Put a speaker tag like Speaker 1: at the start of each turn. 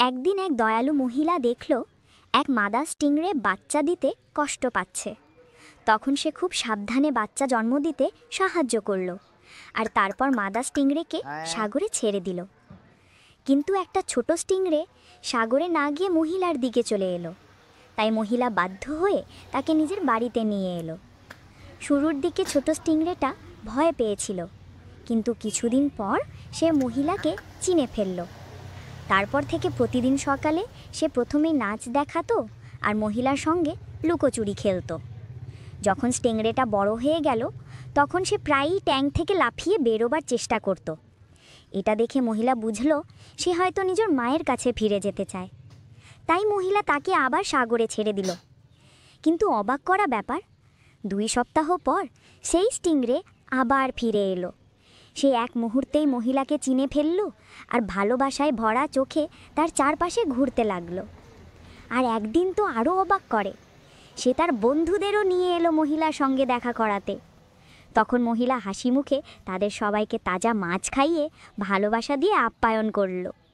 Speaker 1: একদিন এক দয়ালু মহিলা দেখল এক মাদা স্টিংরে বাচ্চা দিতে কষ্ট পাচ্ছে। তখন সে খুব সাবধানে বাচ্চা জন্ম দিতে সাহায্য করল আর তারপর মাদা স্টিংরেকে সাগরে ছেড়ে দিল। কিন্তু একটা ছোট স্টিংরে সাগরে না গিয়ে মহিলার দিকে চলে এলো। তাই মহিলা বাধ্য হয়ে তাকে নিজের বাড়িতে নিয়ে এলো। শুরুর দিকে ছোট স্টিংরেটা ভয় পেয়েছিল, কিন্তু কিছুদিন পর সে মহিলাকে চিনে ফেলল। তারপর থেকে প্রতিদিন সকালে সে প্রথমেই নাচ দেখাতো আর মহিলার সঙ্গে লুকোচুরি খেলতো। যখন স্টিংরেটা বড় হয়ে গেল তখন সে প্রায়ই ট্যাঙ্ক থেকে লাফিয়ে বেরোবার চেষ্টা করত। এটা দেখে মহিলা বুঝল সে হয়তো নিজের মায়ের কাছে ফিরে যেতে চায়। তাই মহিলা তাকে আবার সাগরে ছেড়ে দিল। কিন্তু অবাক করা ব্যাপার, 2 সপ্তাহ পর সেই স্টিংরে আবার ফিরে এলো। সে এক মুহূর্তেই মহিলাকে চিনে ফেলল আর ভালোবাসায় ভরা চোখে তার চারপাশে ঘুরতে লাগলো। আর একদিন তো আরও অবাক করে, সে তার বন্ধুদেরও নিয়ে এলো মহিলার সঙ্গে দেখা করাতে। তখন মহিলা হাসি মুখে তাদের সবাইকে তাজা মাছ খাইয়ে ভালোবাসা দিয়ে আপ্যায়ন করলো।